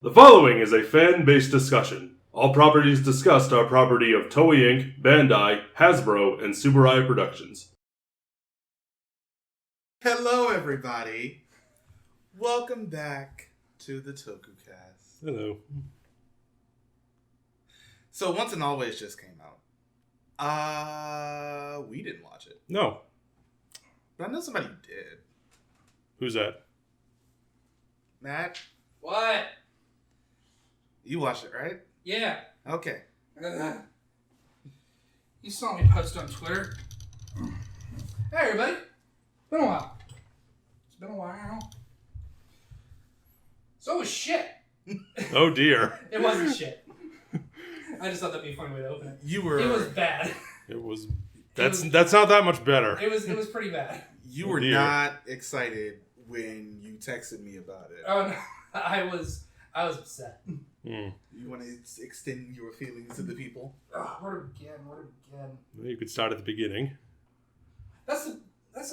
The following is a fan-based discussion. All properties discussed are property of Toei Inc., Bandai, Hasbro, and Subaru Productions. Hello, everybody. Welcome back to the Tokucast. Hello. So, Once and Always just came out. We didn't watch it. No. But I know somebody did. Who's that? Matt, What? you watched it, right? Yeah. Okay. You saw me post on Twitter. Hey, everybody. Been a while. It's been a while. So it was shit. Oh dear. It wasn't shit. I just thought that'd be a funny way to open it. You were. It was bad. It was. That's not that much better. It was pretty bad. You were not excited when you texted me about it. Oh no, I was upset. Mm. You want to extend your feelings to the people? Where to begin? Well, you could start at the beginning. That's the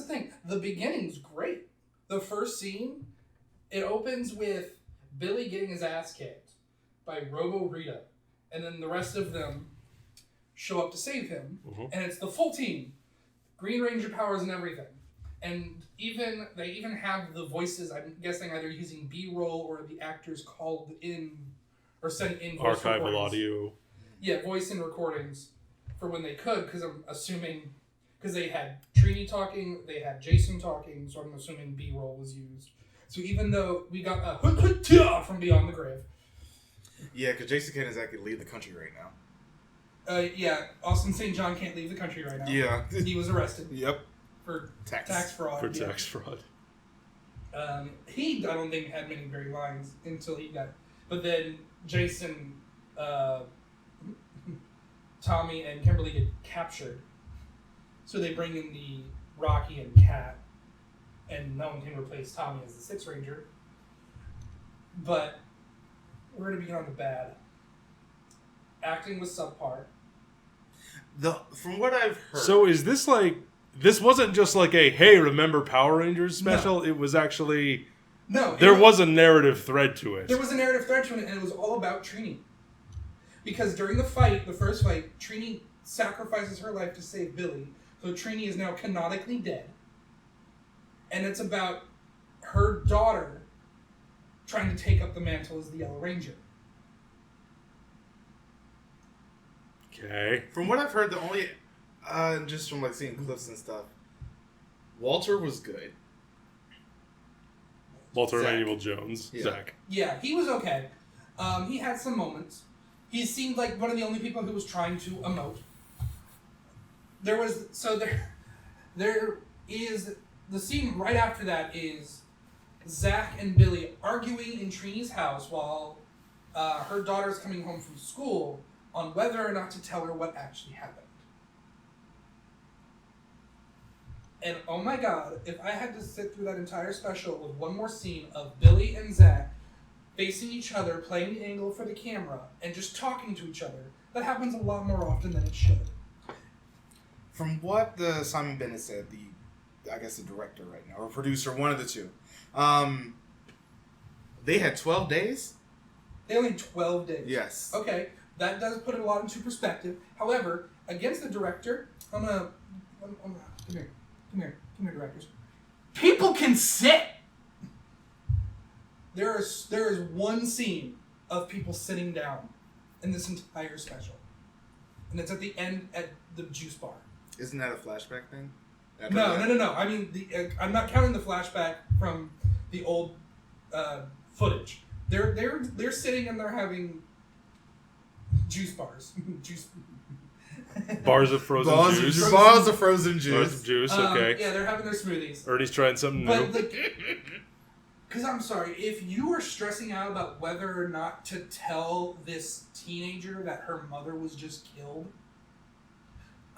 thing. The beginning's great. The first scene, it opens with Billy getting his ass kicked by Robo Rita, and then the rest of them show up to save him, and it's the full team, Green Ranger powers and everything, and they even have the voices. I'm guessing either using B-roll or the actors called in or sent in voice Archival recordings. audio. Yeah, voice and recordings for when they could, because I'm assuming, because they had Trini talking, they had Jason talking, so I'm assuming B-roll was used. So even though we got a from Beyond the Grave. Yeah, because Jason can't exactly leave the country right now. Yeah, Austin St. John can't leave the country right now. Yeah. He was arrested. Yep. For Tax fraud. For tax fraud. He, I don't think, had many very lines until he got... But then Jason, Tommy, and Kimberly get captured. So they bring in the Rocky and Cat, and no one can replace Tommy as the Sixth Ranger. But we're going to begin on the bad. Acting was subpar. From what I've heard... So is this like... This wasn't just like a, hey, remember Power Rangers special? No. It was actually... No. There was a narrative thread to it. There was a narrative thread to it, and it was all about Trini. Because during the first fight, Trini sacrifices her life to save Billy. So Trini is now canonically dead. And it's about her daughter trying to take up the mantle as the Yellow Ranger. Okay. From what I've heard, the only... just from seeing clips and stuff, Walter was good. Walter Zach. Emmanuel Jones. Yeah. Zach. Yeah, he was okay. He had some moments. He seemed like one of the only people who was trying to emote. There is the scene right after that is Zach and Billy arguing in Trini's house while her daughter's coming home from school on whether or not to tell her what actually happened. And oh my god, if I had to sit through that entire special with one more scene of Billy and Zach facing each other, playing the angle for the camera, and just talking to each other, that happens a lot more often than it should. From what the Simon Bennett said, I guess the director right now, or producer, one of the two, they had 12 days? They only had 12 days. Yes. Okay, that does put it a lot into perspective. However, against the director, come here, directors. People can sit! There is one scene of people sitting down in this entire special. And it's at the end at the juice bar. Isn't that a flashback thing? No. I mean, I'm not counting the flashback from the old footage. They're sitting and they're having juice bars. Bars of frozen juice. Bars of frozen juice. Bars of juice, okay. Yeah, they're having their smoothies. Ernie's trying something new. Because I'm sorry, if you are stressing out about whether or not to tell this teenager that her mother was just killed,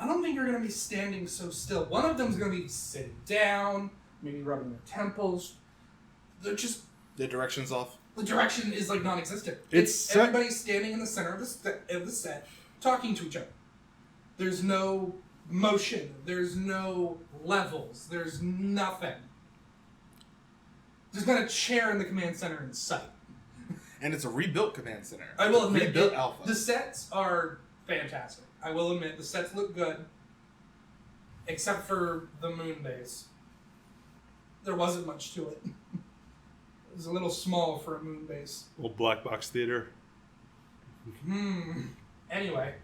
I don't think you're going to be standing so still. One of them's going to be sitting down, maybe rubbing their temples. They're just... The direction's off. The direction is non-existent. It's everybody's standing in the center of the set, talking to each other. There's no motion. There's no levels. There's nothing. There's not a chair in the command center in sight. And it's a rebuilt command center. I will admit, rebuilt Alpha. The sets are fantastic. I will admit, the sets look good. Except for the moon base. There wasn't much to it. It was a little small for a moon base. Old black box theater. Anyway.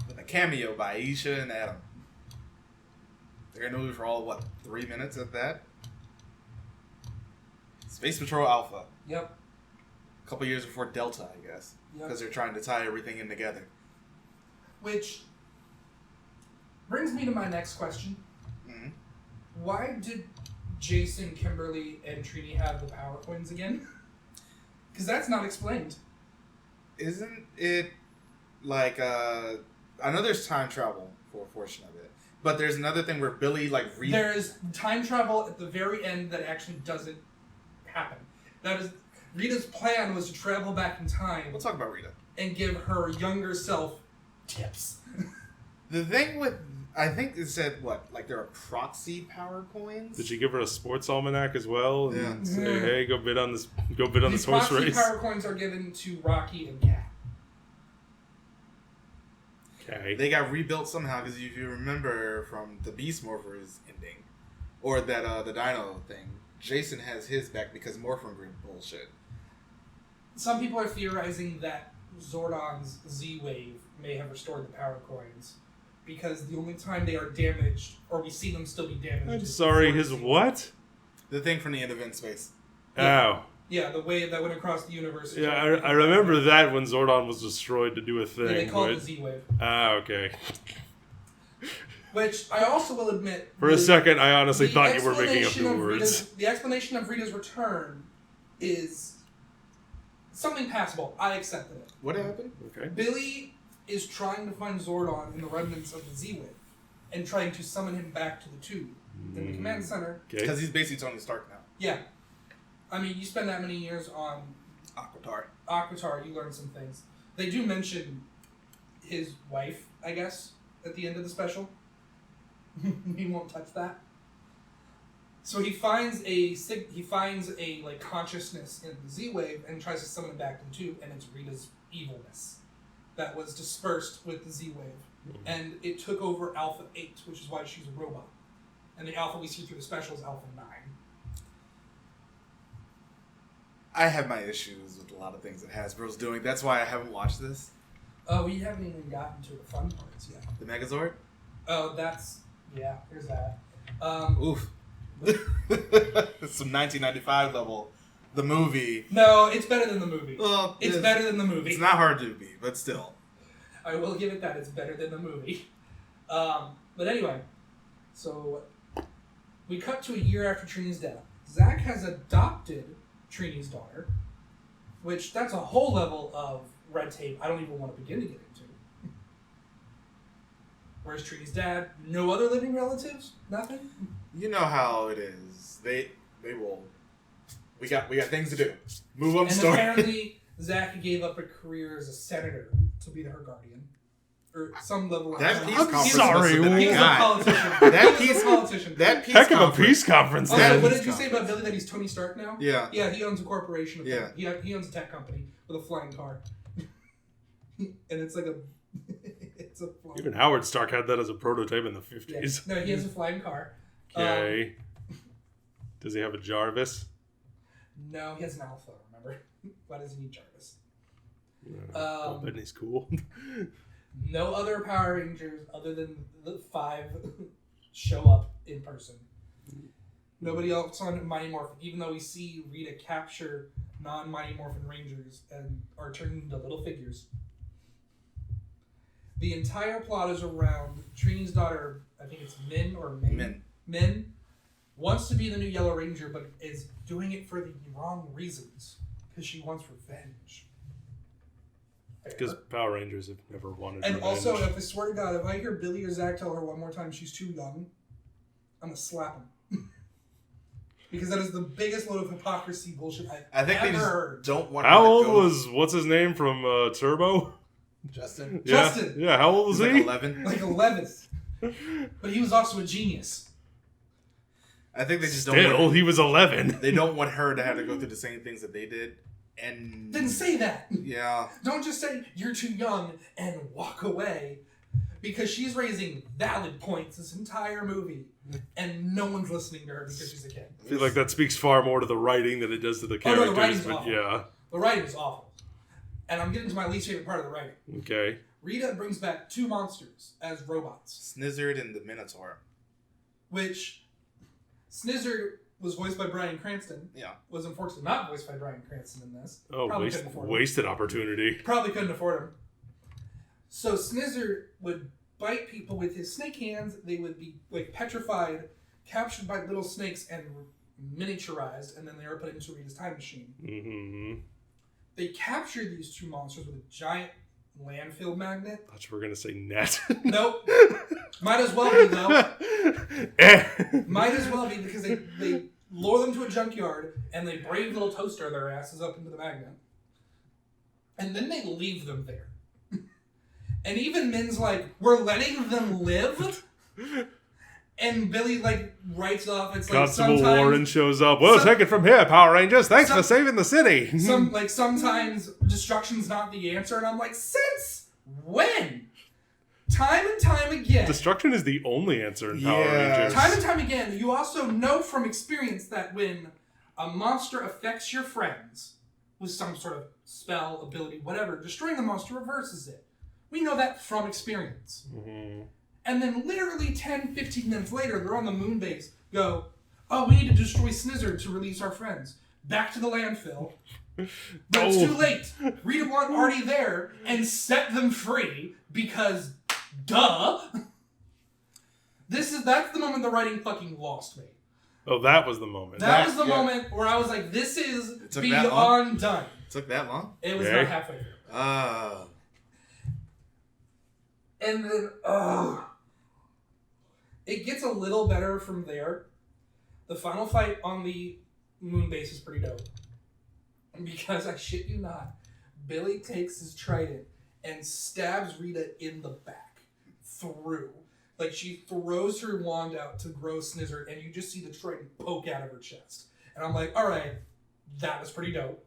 With a cameo by Aisha and Adam. They're in the movie for all, 3 minutes at that? Space Patrol Alpha. Yep. A couple years before Delta, I guess. Yep. Because they're trying to tie everything in together. Which brings me to my next question. Mm-hmm. Why did Jason, Kimberly, and Trini have the power coins again? Because that's not explained. Isn't it like, I know there's time travel for a portion of it. But there's another thing where Billy, There's time travel at the very end that actually doesn't happen. That is, Rita's plan was to travel back in time. We'll talk about Rita. And give her younger self tips. The thing with, I think it said, there are proxy power coins? Did you give her a sports almanac as well? And Yeah. say, hey, go bid on this horse proxy race. power coins are given to Rocky and Cat. Okay. They got rebuilt somehow, because if you remember from the Beast Morphers ending, or that the Dino thing, Jason has his back because Morphin Grid bullshit. Some people are theorizing that Zordon's Z-Wave may have restored the power coins, because the only time they are damaged, or we see them still be damaged... I'm is sorry, before his the Z-Wave. what? The thing from the end of In Space. Yeah. Oh. Yeah, the wave that went across the universe. Yeah, I remember that when Zordon was destroyed to do a thing. Yeah, they called but... it the Z-Wave. Ah, okay. Which, I also will admit... For a second, I honestly the thought you were making up explanation new of words. The explanation of Rita's return is something passable. I accepted it. What happened? Okay. Billy is trying to find Zordon in the remnants of the Z-Wave and trying to summon him back to the tube in the command center. Okay. Because he's basically Tony Stark now. Yeah. I mean, you spend that many years on Aquatar, you learn some things. They do mention his wife, I guess, at the end of the special. He won't touch that. So he finds a consciousness in the Z-Wave and tries to summon it back to the tube, and it's Rita's evilness that was dispersed with the Z-Wave. And it took over Alpha 8, which is why she's a robot. And the Alpha we see through the special is Alpha 9. I have my issues with a lot of things that Hasbro's doing. That's why I haven't watched this. Oh, we haven't even gotten to the fun parts yet. The Megazord? Oh, yeah, here's that. Oof. It's some 1995 level. The movie. No, it's better than the movie. Well, it's better than the movie. It's not hard to be, but still. I will give it that. It's better than the movie. But anyway, so we cut to a year after Trini's death. Zach has adopted Trini's daughter, which that's a whole level of red tape I don't even want to begin to get into. Where's Trini's dad? No other living relatives? Nothing? You know how it is. They will. We got things to do. Move on. And Story. apparently, Zach gave up a career as a senator to be her guardian, or some level. That of peace I'm conference sorry, must have been He a was a guy. politician. That He was peace- a politician. That peace Heck of a conference. peace conference Also, then. what did you say about Billy that he's Tony Stark now? Yeah. Yeah, he owns a corporation. Yeah. He owns a tech company with a flying car. And it's like a... it's a flying Even Howard Stark had that as a prototype in the Yeah. 50s. No, he has a flying car. Okay. Does he have a Jarvis? No, he has an Alpha, remember? Why does he need Jarvis? I bet he's cool. No other Power Rangers other than the 5 show up in person. Nobody else on Mighty Morphin, even though we see Rita capture non-Mighty Morphin Rangers and are turned into little figures. The entire plot is around Trini's daughter, I think it's Min or Min. Min wants to be the new Yellow Ranger, but is doing it for the wrong reasons. Because she wants revenge. Because Power Rangers have never wanted And revenge. also, if I swear to God, if I hear Billy or Zach tell her one more time she's too young, I'm going to slap him. Because that is the biggest load of hypocrisy bullshit I've I think they ever just heard. don't want. How her to old go. was, what's his name from Turbo? Justin? Yeah. Justin! Yeah, how old was He's he? like 11. Like 11. But he was also a genius. I think they just don't. Still, Want, he was 11. they don't want her to have to go through the same things that they did, And then say that. Yeah. Don't just say you're too young and walk away. Because she's raising valid points this entire movie. And no one's listening to her because she's a kid. I feel like that speaks far more to the writing than it does to the characters. Oh, no, the writing's but awful. yeah. The writing is awful. And I'm getting to my least favorite part of the writing. Okay. Rita brings back 2 monsters as robots. Snizzard and the Minotaur. Which, Snizzard was voiced by Bryan Cranston. Yeah. Was unfortunately not voiced by Bryan Cranston in this. Oh, wasted opportunity. Probably couldn't afford him. So Snizzard would bite people with his snake hands. They would be like petrified, captured by little snakes, and miniaturized, and then they were put into Rita's time machine. Mm-hmm. They captured these 2 monsters with a giant landfill magnet. I thought you were going to say net. Nope. Might as well be, though. Might as well be, because they lure them to a junkyard, and they brave little toaster their asses up into the magnet. And then they leave them there. And even Min's like, we're letting them live? And Billy, like, writes off. It's like Constable Warren shows up. We'll take it from here, Power Rangers. Thanks for saving the city. Sometimes destruction's not the answer. And I'm like, since when? Time and time again. Destruction is the only answer in Power Rangers. Time and time again, you also know from experience that when a monster affects your friends with some sort of spell, ability, whatever, destroying the monster reverses it. We know that from experience. Mm-hmm. And then literally 10, 15 minutes later, they're on the moon base, go, oh, we need to destroy Snizzard to release our friends. Back to the landfill. But it's too late. Rita wasn't already there and set them free because, duh. That's the moment the writing fucking lost me. Oh, that was the moment. That was the moment where I was like, this is beyond done. It took that long? It was not halfway through. And then, it gets a little better from there. The final fight on the moon base is pretty dope. Because, I shit you not, Billy takes his trident and stabs Rita in the back. Through. Like, she throws her wand out to grow Snizzard, and you just see the trident poke out of her chest. And I'm like, alright, that was pretty dope.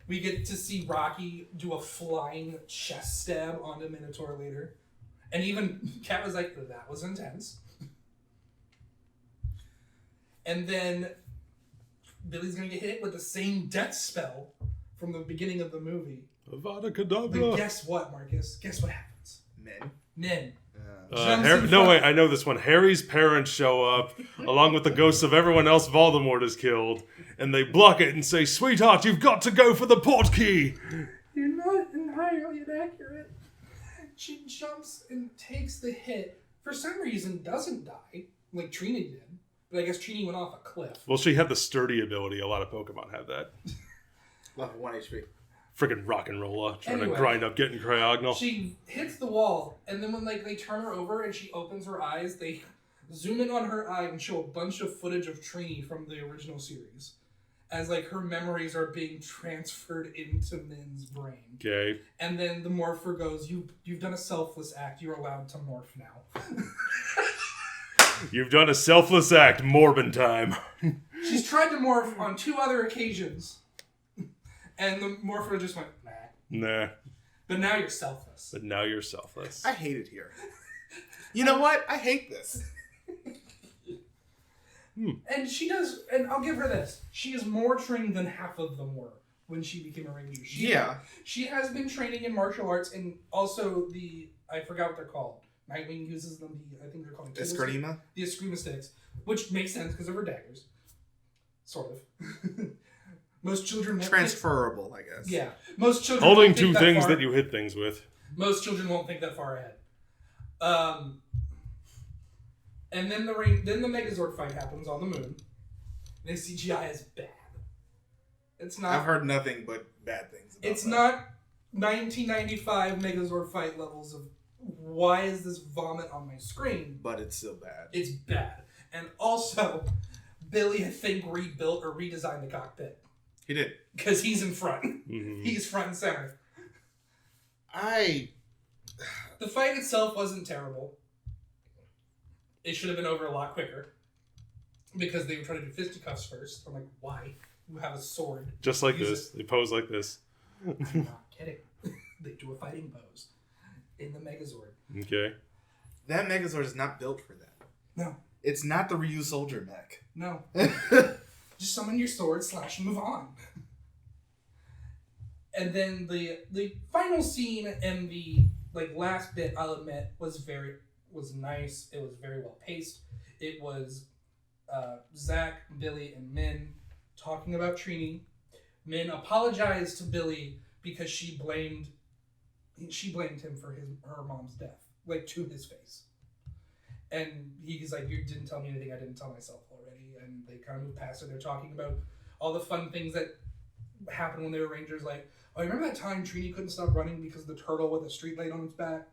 We get to see Rocky do a flying chest stab onto Minotaur later. And even Kat was like, that was intense. And then Billy's going to get hit with the same death spell from the beginning of the movie. Avada Kedavra. But guess what, Marcus? Guess what happens? Men. No, wait, I know this one. Harry's parents show up, along with the ghosts of everyone else Voldemort has killed, and they block it and say, sweetheart, you've got to go for the portkey! You're not entirely inaccurate. She jumps and takes the hit. For some reason, doesn't die, like Trini did. But I guess Trini went off a cliff. Well, she had the sturdy ability. A lot of Pokemon have that. Level 1 HP. Freaking rock and roller, trying to grind up getting Cryogonal. She hits the wall, and then when they turn her over and she opens her eyes, they zoom in on her eye and show a bunch of footage of Trini from the original series. As her memories are being transferred into Min's brain. Okay. And then the morpher goes, You've done a selfless act, you're allowed to morph now. You've done a selfless act, Morbin time. She's tried to morph on 2 other occasions. And the morpher just went, Nah. But now you're selfless. I hate it here. You know what? I hate this. And she does, and I'll give her this. She is more trained than half of them were when she became a ranger. She has been training in martial arts and also I forgot what they're called. Nightwing uses them, I think they're called Eskrima? The Eskrima sticks, which makes sense because of her daggers. Sort of. Most children won't transferable, I guess. Yeah. Most children holding 2 things that you hit things with. Most children won't think that far ahead. And then the Megazord fight happens on the moon. The CGI is bad. It's not. I've heard nothing but bad things about It's not 1995 Megazord fight levels of why is this vomit on my screen? But it's still bad. It's bad. And also, Billy, I think, rebuilt or redesigned the cockpit. He did. Because he's in front. Mm-hmm. He's front and center. The fight itself wasn't terrible. It should have been over a lot quicker. Because they were trying to do fisticuffs first. I'm like, why? who have a sword. Just like this. They pose like this. I'm not kidding. They do a fighting pose in the Megazord. Okay. That Megazord is not built for that. No. It's not the Ryu soldier mech. No. Just summon your sword, slash, and move on. And then the final scene and the last bit, I'll admit, was nice. It was very well paced. It was Zach, Billy, and Min talking about Trini. Min apologized to Billy because she blamed him for her mom's death, to his face. And he's like, you didn't tell me anything I didn't tell myself already. And they kind of move past it. They're talking about all the fun things that happened when they were Rangers. Like, oh, remember that time Trini couldn't stop running because of the turtle with a streetlight on its back?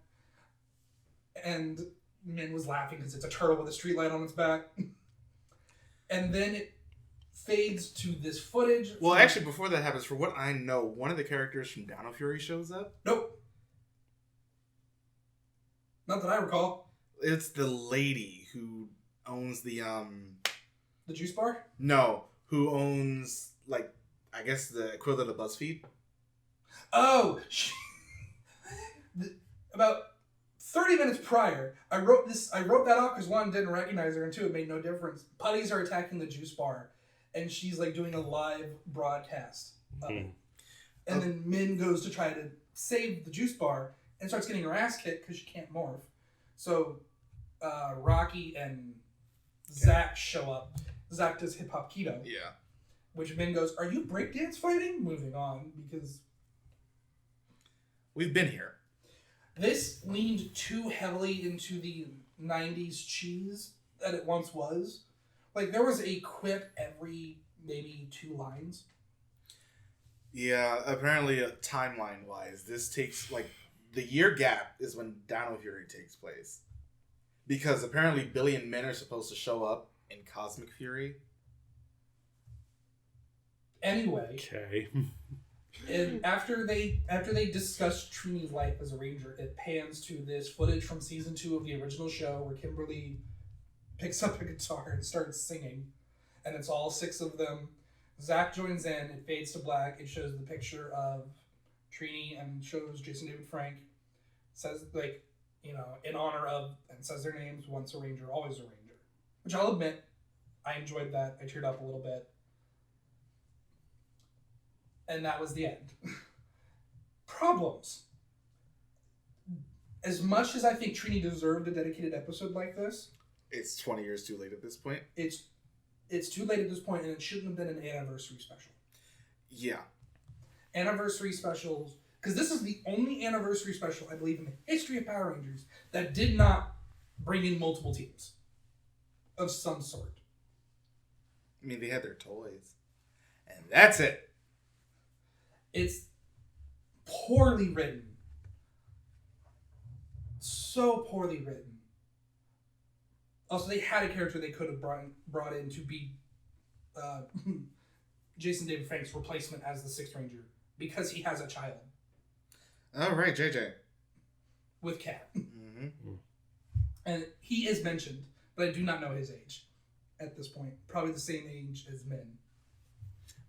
And Min was laughing because it's a turtle with a streetlight on its back. And then it fades to this footage. Well, actually, before that happens, for what I know, one of the characters from Dino Fury shows up. Nope. Not that I recall. It's the lady who owns the The juice bar? No, who owns I guess the equivalent of BuzzFeed. Oh, about 30 minutes prior, I wrote that off because one, didn't recognize her, and two, it made no difference. Putties are attacking the juice bar, and she's doing a live broadcast of it. And then Min goes to try to save the juice bar and starts getting her ass kicked because she can't morph. So Rocky and Zach show up. Zach does hip hop keto. Yeah. Which Min goes, "Are you breakdance fighting?" Moving on, because we've been here. This leaned too heavily into the 90s cheese that it once was. There was a quip every maybe 2 lines. Yeah, apparently timeline-wise, this takes, the year gap is when Dino Fury takes place. Because apparently Billy and Min are supposed to show up in Cosmic Fury. Anyway. Okay. And after they discuss Trini's life as a ranger, it pans to this footage from season 2 of the original show where Kimberly picks up a guitar and starts singing, and it's all 6 of them. Zach joins in. It fades to black. It shows the picture of Trini and shows Jason David Frank. Says in honor of, and says their names. Once a ranger, always a ranger. Which I'll admit, I enjoyed that. I teared up a little bit. And that was the end. Problems. As much as I think Trini deserved a dedicated episode like this, it's 20 years too late at this point. It's too late at this point, and it shouldn't have been an anniversary special. Yeah. Anniversary specials, because this is the only anniversary special, I believe, in the history of Power Rangers that did not bring in multiple teams of some sort. I mean, they had their toys. And that's it. It's poorly written. So poorly written. Also, they had a character they could have brought in to be Jason David Frank's replacement as the 6th Ranger, because he has a child. Oh, right, JJ. With Kat. Mm-hmm. And he is mentioned, but I do not know his age at this point. Probably the same age as Min.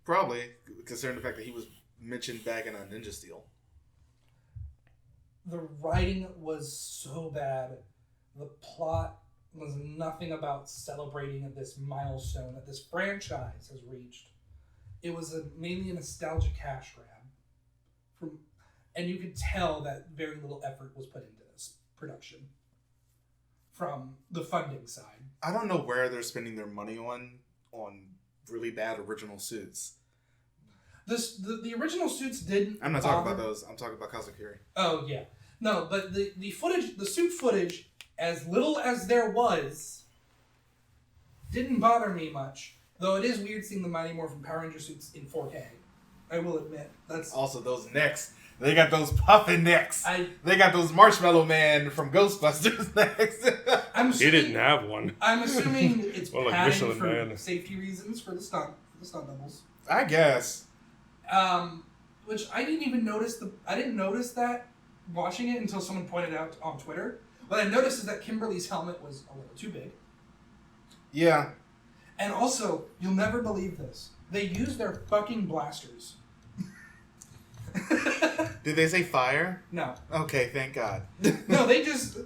Probably, considering the fact that he was mentioned back in Ninja Steel. The writing was so bad. The plot was nothing about celebrating this milestone that this franchise has reached. It was mainly a nostalgia cash grab. And you could tell that very little effort was put into this production from the funding side. I don't know where they're spending their money on really bad original suits. The original suits didn't. I'm not talking about those. I'm talking about Cosmic Fury. Oh yeah, no, but the footage, the suit footage, as little as there was, didn't bother me much. Though it is weird seeing the Mighty Morphin Power Ranger suits in 4K. I will admit that's also those necks. They got those puffin necks. They got those Marshmallow Man from Ghostbusters necks. He didn't have one. I'm assuming it's padding for Man. safety reasons for the stunt doubles. I guess. Which I didn't even notice. I didn't notice that watching it until someone pointed out on Twitter. What I noticed is that Kimberly's helmet was a little too big. Yeah. And also, you'll never believe this, They use their fucking blasters. Did they say fire? No. Okay, thank God. No, they just...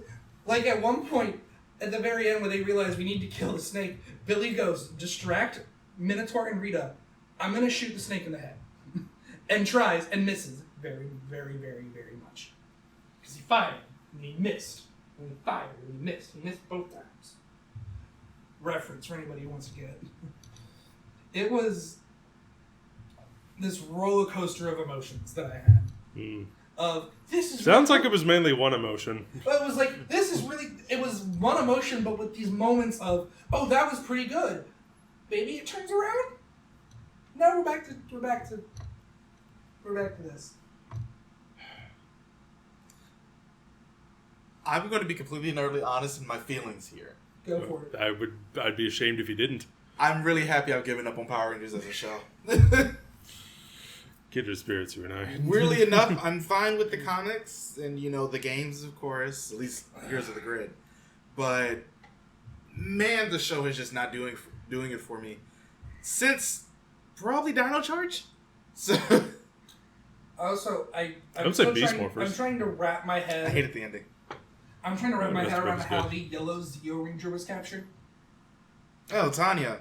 Like, at one point, at the very end, when they realize we need to kill the snake, Billy goes, distract Minotaur and Rita. I'm going to shoot the snake in the head. And tries, and misses very, very, very, very much. Because he fired, and he missed. And he fired, and he missed. He missed both times. Reference for anybody who wants to get it. It was this roller coaster of emotions that I had. Of this is sounds like it was mainly one emotion. But it was like this is really. It was one emotion, but with these moments of that was pretty good. Maybe it turns around. No, we're back to this. I'm going to be completely and utterly honest in my feelings here. Go for it. I'd be ashamed if you didn't. I'm really happy I've given up on Power Rangers as a show. Kindred spirits, you and I. Weirdly enough, I'm fine with the comics and, the games, of course. At least Heroes of the Grid. But, man, the show is just not doing it for me. Since probably Dino Charge? So... Also, I would say Beast Morphers. I'm trying to wrap my head... I hated the ending. I'm trying to wrap my head around good. how the yellow Zeo Ranger was captured. Oh, Tanya.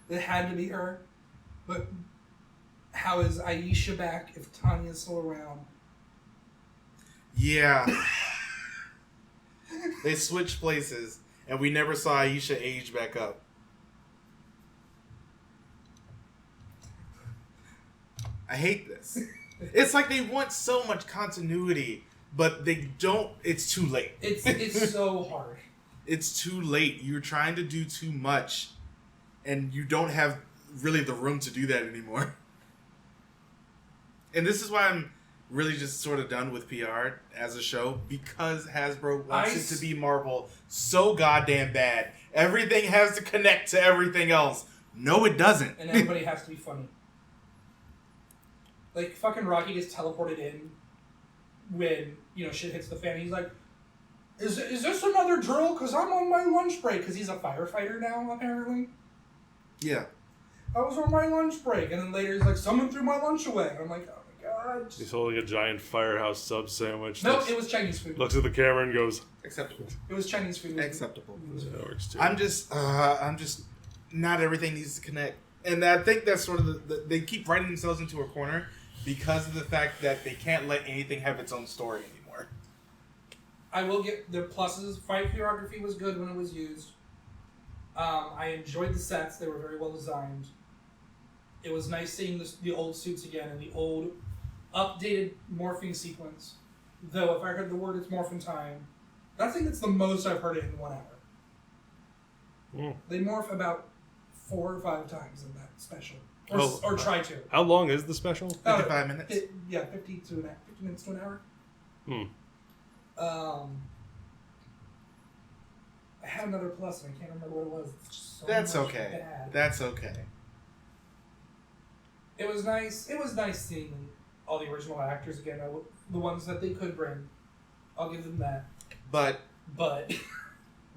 It had to be her. But how is Aisha back if Tanya's still around? Yeah. They switched places, and we never saw Aisha age back up. I hate this. It's like they want so much continuity, but they don't. It's too late. It's so hard. It's too late. You're trying to do too much, and you don't have really the room to do that anymore. And this is why I'm really just sort of done with PR as a show, because Hasbro wants it to be Marvel so goddamn bad. Everything has to connect to everything else. No, it doesn't. And everybody has to be funny. Like, fucking Rocky gets teleported in when, shit hits the fan. He's like, is this another drill? Because I'm on my lunch break. Because he's a firefighter now, apparently. Yeah. I was on my lunch break. And then later he's like, someone threw my lunch away. And I'm like, oh my god. He's holding a giant Firehouse sub sandwich. No, it was Chinese food. Looks at the camera and goes, Acceptable. It was Chinese food. Acceptable. that works too. I'm just, not everything needs to connect. And I think that's sort of they keep writing themselves into a corner because of the fact that they can't let anything have its own story anymore. I will get the pluses. Fight choreography was good when it was used. I enjoyed the sets. They were very well designed. It was nice seeing the old suits again and the old updated morphing sequence. Though if I heard the word it's morphin' time, I think it's the most I've heard it in 1 hour. They morph about 4 or 5 times in that special. Or try to. How long is the special? 55 minutes. 50 minutes to an hour. I had another plus and I can't remember what it was. It's just so That's much okay. bad. That's okay. It was nice. It was nice seeing all the original actors again. The ones that they could bring. I'll give them that. But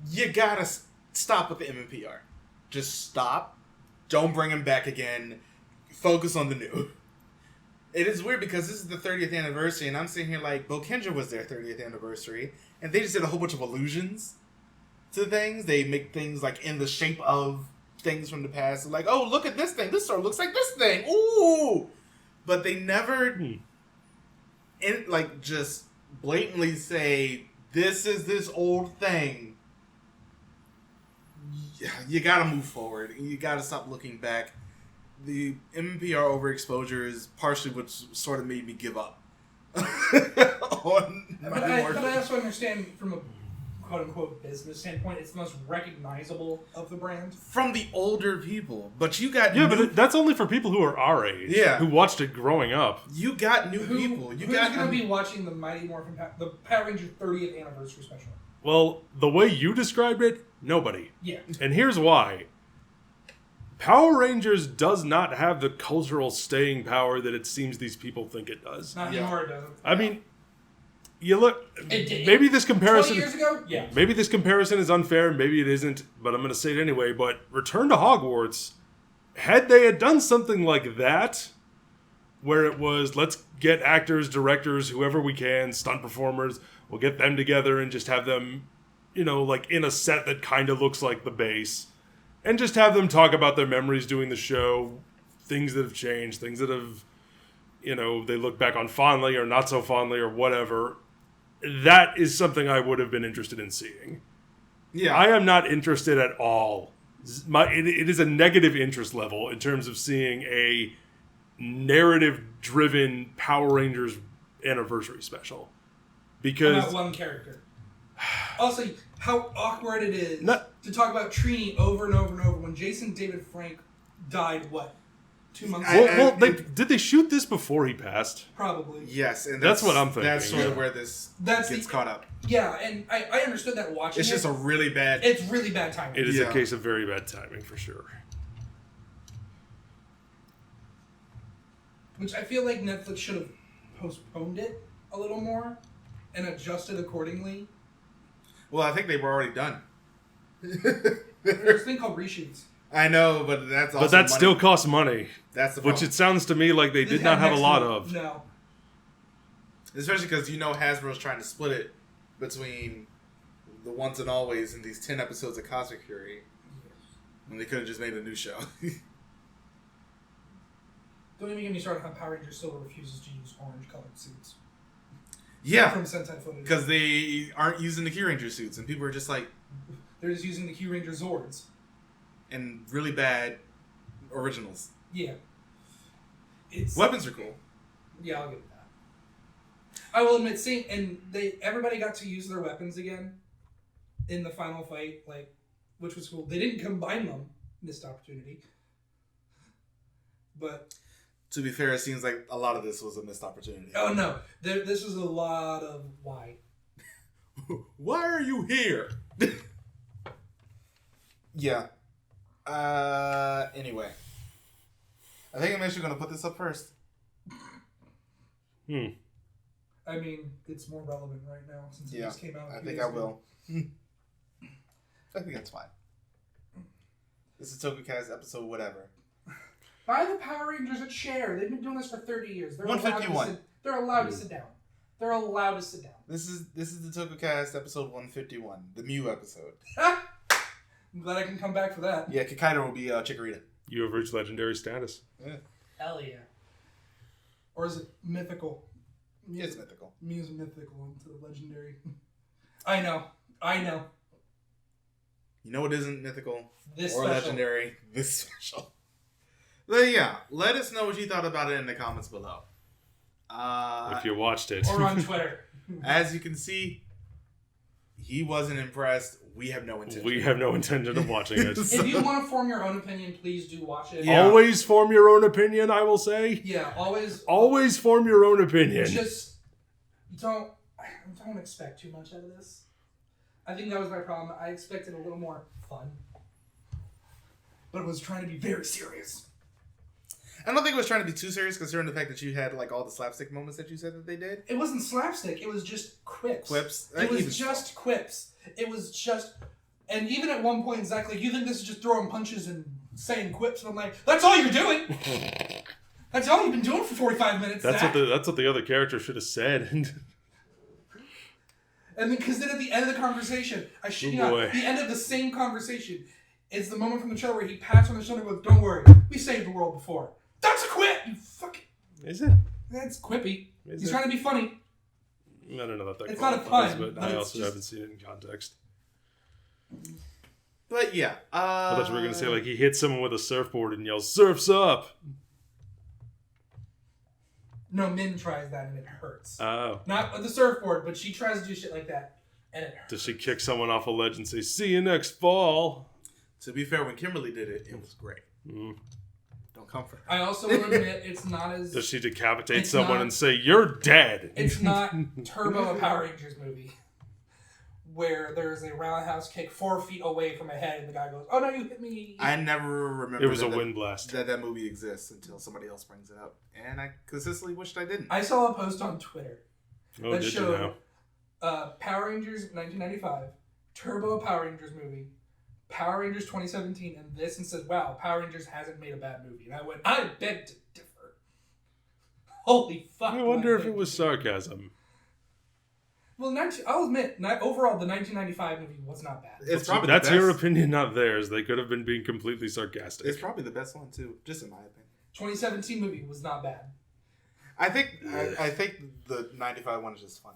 you gotta stop with the MMPR. Just stop. Don't bring him back again. Focus on the new. It is weird because this is the 30th anniversary, and I'm sitting here like, Bokendra was their 30th anniversary, and they just did a whole bunch of allusions to things. They make things like in the shape of things from the past. Like, oh, look at this thing. This sort of looks like this thing. Ooh! But they never, just blatantly say, this is this old thing. You gotta move forward. You gotta stop looking back. The MMPR overexposure is partially what sort of made me give up. But I also understand from a quote-unquote business standpoint, it's the most recognizable of the brand. From the older people. But you got but that's only for people who are our age. Yeah. Who watched it growing up. You got new people. Who's going to be watching the Mighty Morphin the Power Ranger 30th anniversary special? Well, the way you described it, nobody. Yeah. And here's why. Power Rangers does not have the cultural staying power that it seems these people think it does. Not anymore, it doesn't. I mean, you look... It did. Maybe this comparison... 20 years ago? Yeah. Maybe this comparison is unfair, maybe it isn't, but I'm going to say it anyway. But Return to Hogwarts had they had done something like that, where it was, let's get actors, directors, whoever we can, stunt performers, we'll get them together and just have them, like in a set that kind of looks like the base, and just have them talk about their memories doing the show, things that have changed, things that have, they look back on fondly or not so fondly or whatever. That is something I would have been interested in seeing. Yeah. I am not interested at all. It is a negative interest level in terms of seeing a narrative-driven Power Rangers anniversary special. Because about one character. Also, how awkward it is to talk about Trini over and over and over when Jason David Frank died, 2 months ago? Did they shoot this before he passed? Probably. Yes, and that's what I'm thinking. That's sort of where this gets caught up. Yeah, and I understood that watching It's just a really bad... It's really bad timing. It is a case of very bad timing, for sure. Which I feel like Netflix should have postponed it a little more and adjusted accordingly. Well, I think they were already done. There's a thing called reshoots. I know, but that's also But that money. still costs money. That's the problem. Which it sounds to me like they did not have a lot of. No. Especially because Hasbro's trying to split it between the once and always in these 10 episodes of Cosmic Fury. And they could have just made a new show. Don't even get me started on how Power Rangers still refuses to use orange-colored suits. Yeah. From Sentai footage. Because they aren't using the Key Ranger suits, and people are just like... They're just using the Key Ranger Zords. And really bad originals. Yeah. Weapons are cool. Yeah, I'll give it that. I will admit, everybody got to use their weapons again in the final fight, which was cool. They didn't combine them. Missed opportunity. But... To be fair, it seems like a lot of this was a missed opportunity. Oh, no. This was a lot of why. Why are you here? Yeah. Anyway. I think I'm actually going to put this up first. I mean, it's more relevant right now since it just came out. I think I will. I think that's fine. This is Tokucast episode whatever. Buy the Power Rangers at Share. They've been doing this for 30 years. They're 151. They're allowed to sit down. They're allowed to sit down. This is the Tokucast episode 151, the Mew episode. I'm glad I can come back for that. Yeah, Kakaida will be Chikorita. You have reached legendary status. Yeah. Hell yeah. Or is it mythical? It's mythical. Mew's mythical into legendary. I know. You know what isn't mythical? This or special. Legendary? This special. But yeah, let us know what you thought about it in the comments below. If you watched it. Or on Twitter. As you can see, he wasn't impressed. We have no intention. We have no intention of watching it. If you want to form your own opinion, please do watch it. Yeah. Always form your own opinion, I will say. Yeah, always. Always form your own opinion. Just don't expect too much out of this. I think that was my problem. I expected a little more fun. But it was trying to be very serious. I don't think it was trying to be too serious considering the fact that you had all the slapstick moments that you said that they did. It wasn't slapstick. It was just quips. Quips? It was just quips. It was just... And even at one point, Zach, you think this is just throwing punches and saying quips? And I'm like, that's all you're doing! That's all you've been doing for 45 minutes, That's Zach. what the other character should have said. And because then at the end of the conversation, I shit you not, the end of the same conversation is the moment from the trailer where he pats on the shoulder and goes, don't worry, we saved the world before. That's a quip, you fucking... Is it? That's quippy. Is He's it? trying to be funny. I don't know that It's not a qualifies, pun, but but I it's also just- haven't seen it in context. But yeah. I thought you were going to say, he hits someone with a surfboard and yells, "Surf's up!" No, Min tries that and it hurts. Oh. Not with the surfboard, but she tries to do shit like that and it hurts. Does she kick someone off a ledge and say, "See you next fall"? To be fair, when Kimberly did it, it was great. Mm. Don't comfort her. I also will admit it's not as... Does she decapitate It's someone not- and say, "You're dead"? It's not Turbo, a Power Rangers movie, where there's a roundhouse kick 4 feet away from a head and the guy goes, "Oh no, you hit me." I never remember It was a that wind blast. that movie exists until somebody else brings it up. And I consistently wished I didn't. I saw a post on Twitter Oh, that did you showed now? Power Rangers 1995, Turbo, a Power Rangers movie, Power Rangers 2017 and this and said, wow, Power Rangers hasn't made a bad movie. And I went, I beg to differ. Holy fuck. I wonder if it was sarcasm. Well, I'll admit, overall, the 1995 movie was not bad. It's probably That's the best. your opinion, not theirs. They could have been being completely sarcastic. It's probably the best one too, just in my opinion. 2017 movie was not bad. I think the 95 one is just fun.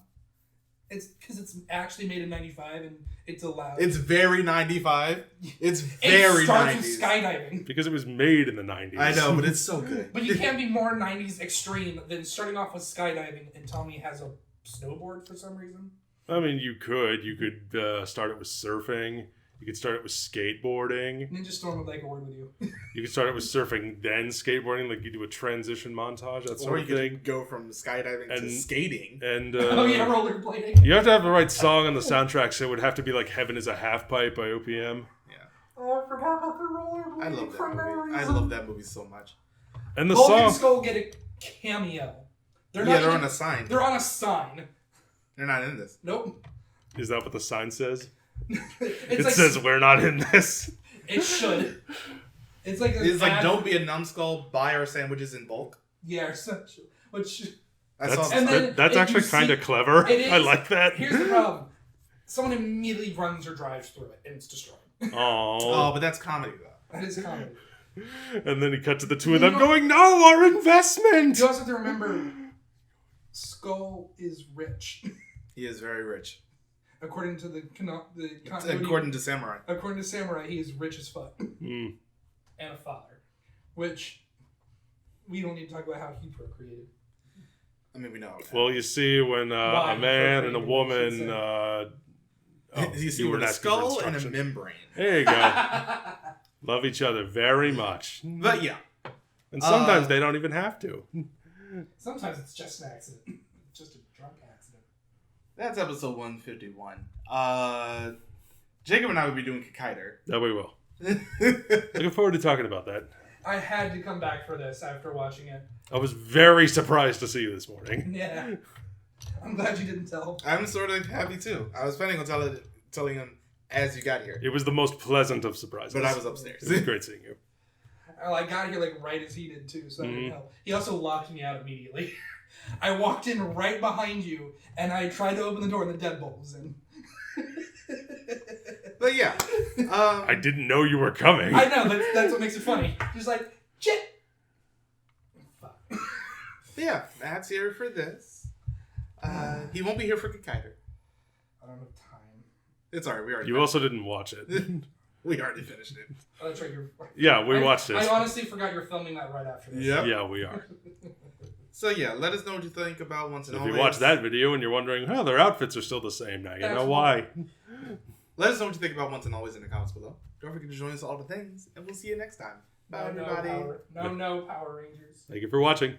It's because it's actually made in 95 and it's allowed. It's very 95. It's very it starts 90s. with skydiving. Because it was made in the 90s. I know, but it's so good. But you can't be more 90s extreme than starting off with skydiving and Tommy has a snowboard for some reason. I mean, you could. You could start it with surfing. You could start it with skateboarding. Ninja Storm would like a word with you. You could start it with surfing, then skateboarding. Like you do a transition montage, that sort Or of you thing. could go from skydiving to skating. And oh yeah, rollerblading. you have to have the right song on the soundtrack, so it would have to be like "Heaven Is a Half Pipe" by OPM. Yeah. Oh, I forgot about the rollerblading. I love that for no movie. reason. I love that movie so much. And the Bulk and song. Skull get a cameo. They're not on a sign. They're on a sign. They're not in this. Nope. Is that what the sign says? It Says we're not in this. It should. It's like don't be a numbskull. Buy our sandwiches in bulk. Yeah, such which. That's actually kind of clever. It is. I like that. Here's the problem: someone immediately runs or drives through it, and it's destroyed. Oh, but that's comedy though. That is comedy. And then he cut to the two of them going, "No, our investment." You also have to remember, Skull is rich. He is very rich. According to the continuity. According to Samurai. According to Samurai, he is rich as fuck. Mm. And a father. Which, we don't need to talk about how he procreated. I mean, we know. Well, you see, when a man and a woman... you see when a skull and a membrane. There you go. Love each other very much. But yeah. And sometimes they don't even have to. Sometimes it's just an accident. Just a drunk accident. That's episode 151. Jacob and I will be doing Kikaider. That we will. Looking forward to talking about that. I had to come back for this after watching it. I was very surprised to see you this morning. Yeah. I'm glad you didn't tell. I'm sort of happy too. I was planning on telling him as you got here. It was the most pleasant of surprises. But I was upstairs. It was great seeing you. Well, I got here like right as he did too, so that didn't help. He also locked me out immediately. I walked in right behind you, and I tried to open the door, and the deadbolt was in. But yeah. I didn't know you were coming. I know, that's what makes it funny. Just like, shit! Fuck. Yeah, Matt's here for this. He won't be here for Kikaider. I don't have time. It's alright, we already You also didn't watch it. We already finished it. Oh, that's right. Yeah, we watched it. I honestly forgot you're filming that right after this. Yep. Yeah, we are. So yeah, let us know what you think about Once and If Always. you watch that video and you're wondering, oh, their outfits are still the same now. You know why? Let us know what you think about Once and Always in the comments below. Don't forget to join us all the things, and we'll see you next time. Bye, everybody. No Power Rangers. Thank you for watching.